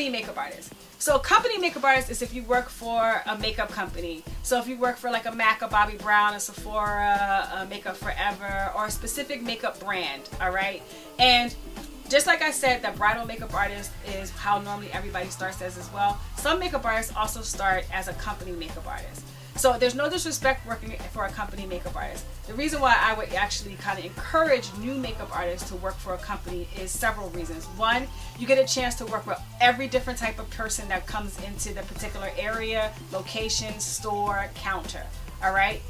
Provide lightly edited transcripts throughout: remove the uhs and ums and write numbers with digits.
company makeup artist. So company makeup artist is if you work for a makeup company. So if you work for like a MAC, a Bobbi Brown, a Sephora, a Makeup Forever, or a specific makeup brand, all right? And just like I said, the bridal makeup artist is how normally everybody starts as well. Some makeup artists also start as a company makeup artist. So there's no disrespect working for a company makeup artist. The reason why I would actually kind of encourage new makeup artists to work for a company is several reasons. One, you get a chance to work with every different type of person that comes into the particular area, location, store, counter. All right?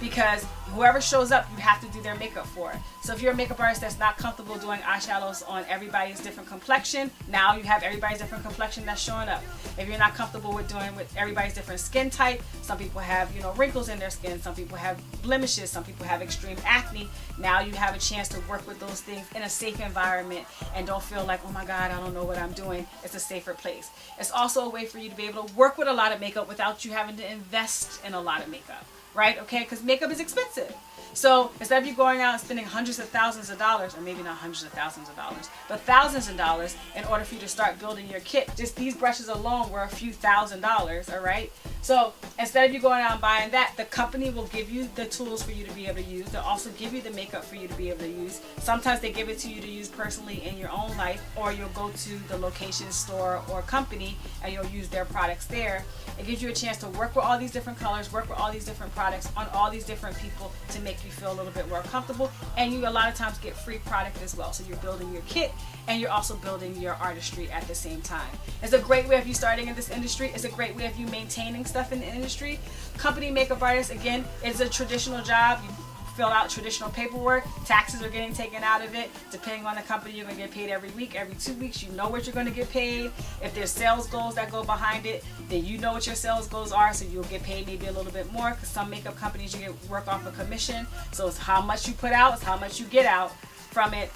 Because whoever shows up, you have to do their makeup for. So if you're a makeup artist that's not comfortable doing eyeshadows on everybody's different complexion, now you have everybody's different complexion that's showing up. If you're not comfortable with doing with everybody's different skin type, some people have, wrinkles in their skin, some people have blemishes, some people have extreme acne. Now you have a chance to work with those things in a safe environment and don't feel like, oh my God, I don't know what I'm doing. It's a safer place. It's also a way for you to be able to work with a lot of makeup without you having to invest in a lot of makeup. Right? Okay, because makeup is expensive. So instead of you going out and spending hundreds of thousands of dollars, or maybe not hundreds of thousands of dollars, but thousands of dollars in order for you to start building your kit, just these brushes alone were a few $1,000s, all right? So instead of you going out and buying that, the company will give you the tools for you to be able to use. They'll also give you the makeup for you to be able to use. Sometimes they give it to you to use personally in your own life, or you'll go to the location, store, or company and you'll use their products there. It gives you a chance to work with all these different colors, work with all these different products on all these different people to make you feel a little bit more comfortable. And you a lot of times get free product as well. So you're building your kit and you're also building your artistry at the same time. It's a great way of you starting in this industry. It's a great way of you maintaining stuff in the industry. Company makeup artist, again, is a traditional job. You fill out traditional paperwork. Taxes are getting taken out of it. Depending on the company, you're going to get paid every week, every 2 weeks. You know what you're going to get paid. If there's sales goals that go behind it, then you know what your sales goals are, so you'll get paid maybe a little bit more, because some makeup companies, you get work off a commission. So it's how much you put out, it's how much you get out from it.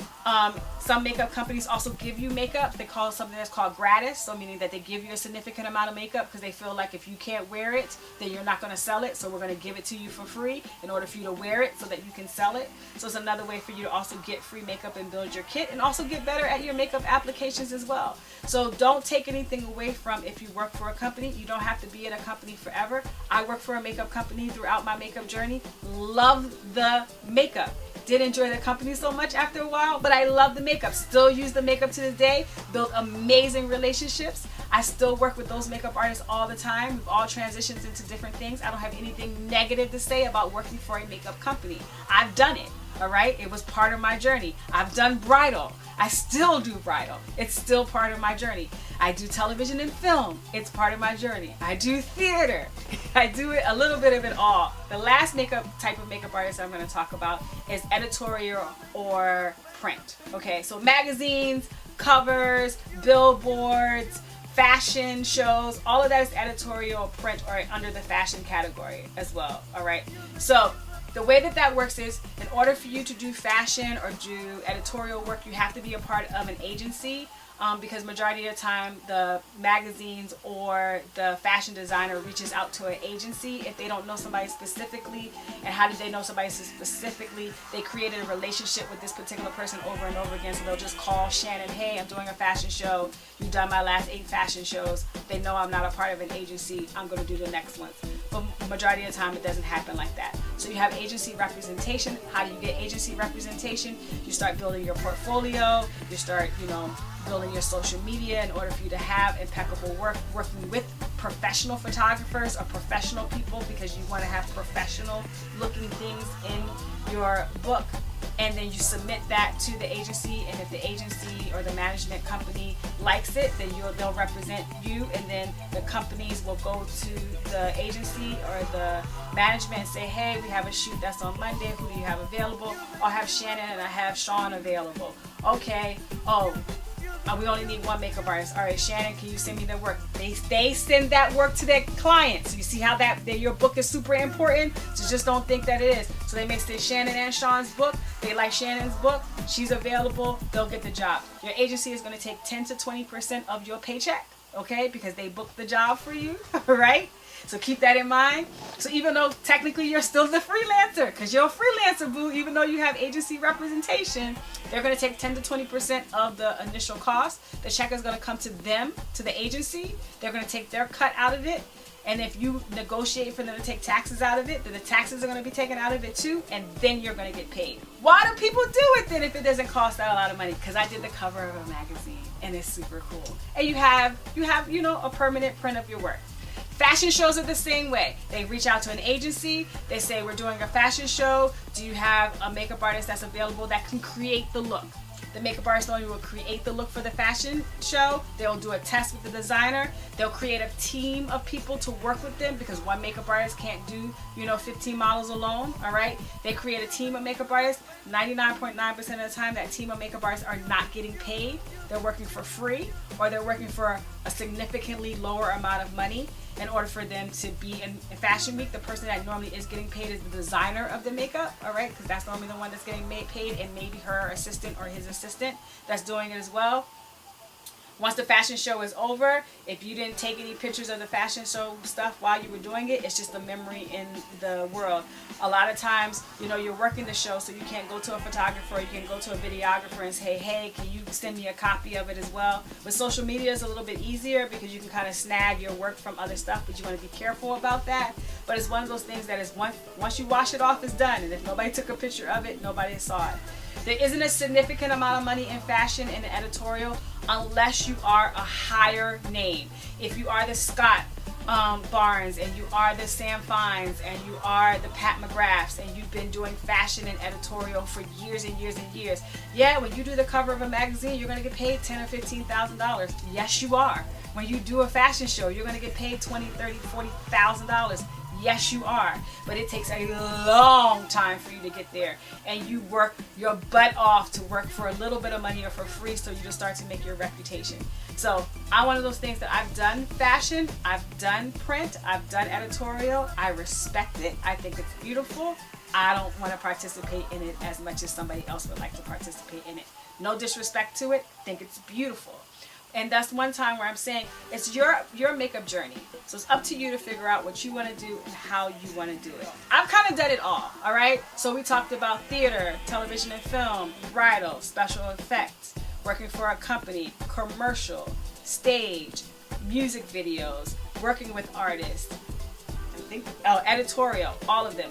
Some makeup companies also give you makeup. They call it something that's called gratis, so meaning that they give you a significant amount of makeup because they feel like if you can't wear it, then you're not going to sell it, so we're going to give it to you for free in order for you to wear it so that you can sell it. So it's another way for you to also get free makeup and build your kit, and also get better at your makeup applications as well. So don't take anything away from if you work for a company. You don't have to be in a company forever. I work for a makeup company throughout my makeup journey. Love the makeup. Did enjoy the company so much after a while, but I love the makeup. Still use the makeup to this day. Built amazing relationships. I still work with those makeup artists all the time. We've all transitioned into different things. I don't have anything negative to say about working for a makeup company. I've done it, all right? It was part of my journey. I've done bridal. I still do bridal. It's still part of my journey. I do television and film. It's part of my journey. I do theater. I do it, a little bit of it all. The last type of makeup artist I'm going to talk about is editorial or print. Okay, so magazines, covers, billboards, fashion shows, all of that is editorial, print, or under the fashion category as well. All right, so the way that works is, in order for you to do fashion or do editorial work, you have to be a part of an agency. Because majority of the time the magazines or the fashion designer reaches out to an agency if they don't know somebody specifically. And how did they know somebody specifically? They created a relationship with this particular person over and over again, so they'll just call Shannon, hey, I'm doing a fashion show, you've done my last 8 fashion shows. They know I'm not a part of an agency, I'm going to do the next ones. But majority of the time it doesn't happen like that. So you have agency representation. How do you get agency representation? You start building your portfolio, you start building your social media in order for you to have impeccable work, working with professional photographers or professional people, because you want to have professional looking things in your book. And then you submit that to the agency, and if the agency or the management company likes it, then they'll represent you, and then the companies will go to the agency or the management and say, hey, we have a shoot that's on Monday, who do you have available? I'll have Shannon and I have Sean available. Okay, we only need one makeup artist. All right, Shannon, can you send me their work? They send that work to their clients. You see how your book is super important? So just don't think that it is. So they may say Shannon and Sean's book. They like Shannon's book. She's available. They'll get the job. Your agency is going to take 10 to 20% of your paycheck. okay? Because they booked the job for you, right? So keep that in mind. So even though technically you're still the freelancer, because you're a freelancer, boo, even though you have agency representation, they're going to take 10 to 20% of the initial cost. The check is going to come to them, to the agency. They're going to take their cut out of it. And if you negotiate for them to take taxes out of it, then the taxes are going to be taken out of it too, and then you're going to get paid. Why do people do it then if it doesn't cost that a lot of money? Because I did the cover of a magazine, and it's super cool. And you have a permanent print of your work. Fashion shows are the same way. They reach out to an agency. They say, we're doing a fashion show. Do you have a makeup artist that's available that can create the look? The makeup artist only will create the look for the fashion show. They'll do a test with the designer. They'll create a team of people to work with them, because one makeup artist can't do, 15 models alone, all right? They create a team of makeup artists. 99.9% of the time, that team of makeup artists are not getting paid. They're working for free, or they're working for a significantly lower amount of money in order for them to be in Fashion Week. The person that normally is getting paid is the designer of the makeup, all right? Because that's normally the one that's getting paid, and maybe her assistant or his assistant that's doing it as well. Once the fashion show is over, if you didn't take any pictures of the fashion show stuff while you were doing it, it's just a memory in the world. A lot of times, you're working the show, so you can't go to a photographer, or you can go to a videographer and say, hey, can you send me a copy of it as well? With social media, it's a little bit easier because you can kind of snag your work from other stuff, but you want to be careful about that. But it's one of those things that is once you wash it off, it's done. And if nobody took a picture of it, nobody saw it. There isn't a significant amount of money in fashion in the editorial unless you are a higher name. If you are the Scott Barnes, and you are the Sam Fines, and you are the Pat McGraths, and you've been doing fashion and editorial for years and years and years, yeah, when you do the cover of a magazine, you're going to get paid $10,000 or $15,000. Yes, you are. When you do a fashion show, you're going to get paid $20,000, $30,000, $40,000. Yes, you are. But it takes a long time for you to get there. And you work your butt off to work for a little bit of money or for free, so you just start to make your reputation. So I'm one of those things that I've done fashion, I've done print, I've done editorial. I respect it. I think it's beautiful. I don't want to participate in it as much as somebody else would like to participate in it. No disrespect to it. I think it's beautiful. And that's one time where I'm saying it's your makeup journey. So it's up to you to figure out what you want to do and how you want to do it. I've kind of done it all right? So we talked about theater, television and film, bridal, special effects, working for a company, commercial, stage, music videos, working with artists, editorial, all of them.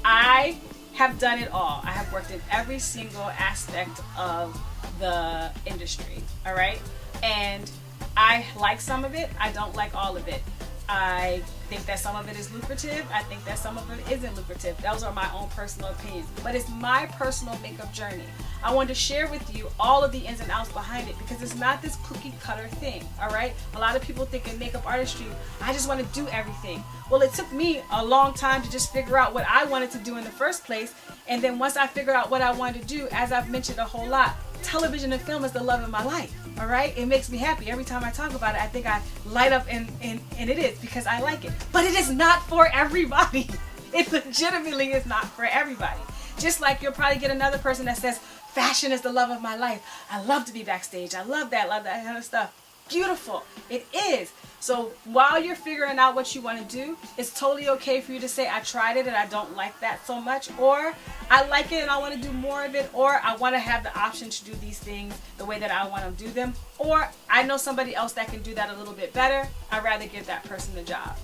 I have done it all. I have worked in every single aspect of the industry, all right? And I like some of it. I don't like all of it. I think that some of it is lucrative. I think that some of it isn't lucrative. Those are my own personal opinions. But it's my personal makeup journey. I wanted to share with you all of the ins and outs behind it, because it's not this cookie cutter thing, all right? A lot of people think in makeup artistry, I just want to do everything. Well, it took me a long time to just figure out what I wanted to do in the first place. And then once I figured out what I wanted to do, as I've mentioned a whole lot, television and film is the love of my life. All right, it makes me happy every time I talk about it. I think I light up, and it is because I like it. But it is not for everybody. It legitimately is not for everybody. Just like you'll probably get another person that says, fashion is the love of my life. I love to be backstage. I love that kind of stuff. Beautiful. It is. So while you're figuring out what you want to do, it's totally okay for you to say, I tried it and I don't like that so much, or I like it and I want to do more of it, or I want to have the option to do these things the way that I want to do them, or I know somebody else that can do that a little bit better. I'd rather give that person the job.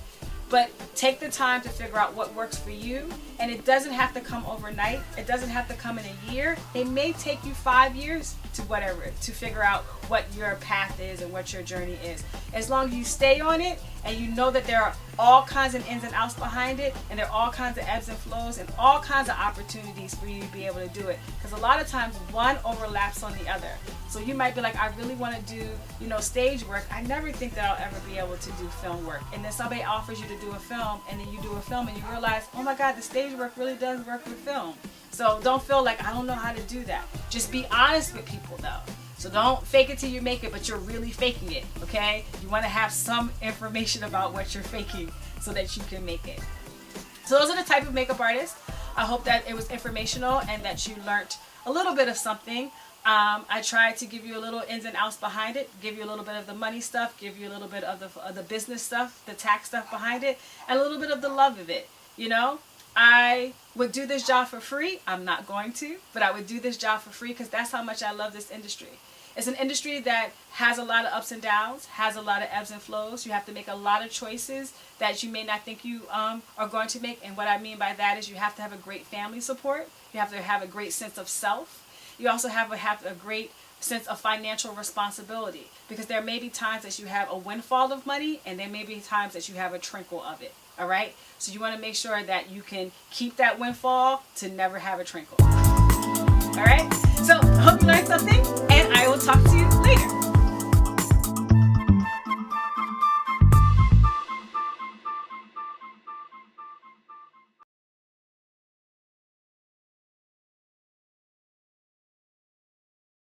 But take the time to figure out what works for you, and it doesn't have to come overnight. It doesn't have to come in a year. It may take you 5 years to figure out what your path is and what your journey is. As long as you stay on it and you know that there are all kinds of ins and outs behind it, and there are all kinds of ebbs and flows and all kinds of opportunities for you to be able to do it. Because a lot of times one overlaps on the other. So you might be like, I really want to do, stage work. I never think that I'll ever be able to do film work. And then somebody offers you to do a film, and then you do a film and you realize, oh my God, the stage work really does work with film. So don't feel like I don't know how to do that. Just be honest with people though. So don't fake it till you make it, but you're really faking it, okay? You want to have some information about what you're faking so that you can make it. So those are the type of makeup artists. I hope that it was informational and that you learned a little bit of something. I try to give you a little ins and outs behind it, give you a little bit of the money stuff, give you a little bit of the business stuff, the tax stuff behind it, and a little bit of the love of it. You know, I would do this job for free. I'm not going to, but I would do this job for free because that's how much I love this industry. It's an industry that has a lot of ups and downs, has a lot of ebbs and flows. You have to make a lot of choices that you may not think you are going to make. And what I mean by that is you have to have a great family support. You have to have a great sense of self. You also have a great sense of financial responsibility, because there may be times that you have a windfall of money and there may be times that you have a trickle of it. All right. So you want to make sure that you can keep that windfall to never have a trickle. All right. So I hope you learned something, and I will talk to you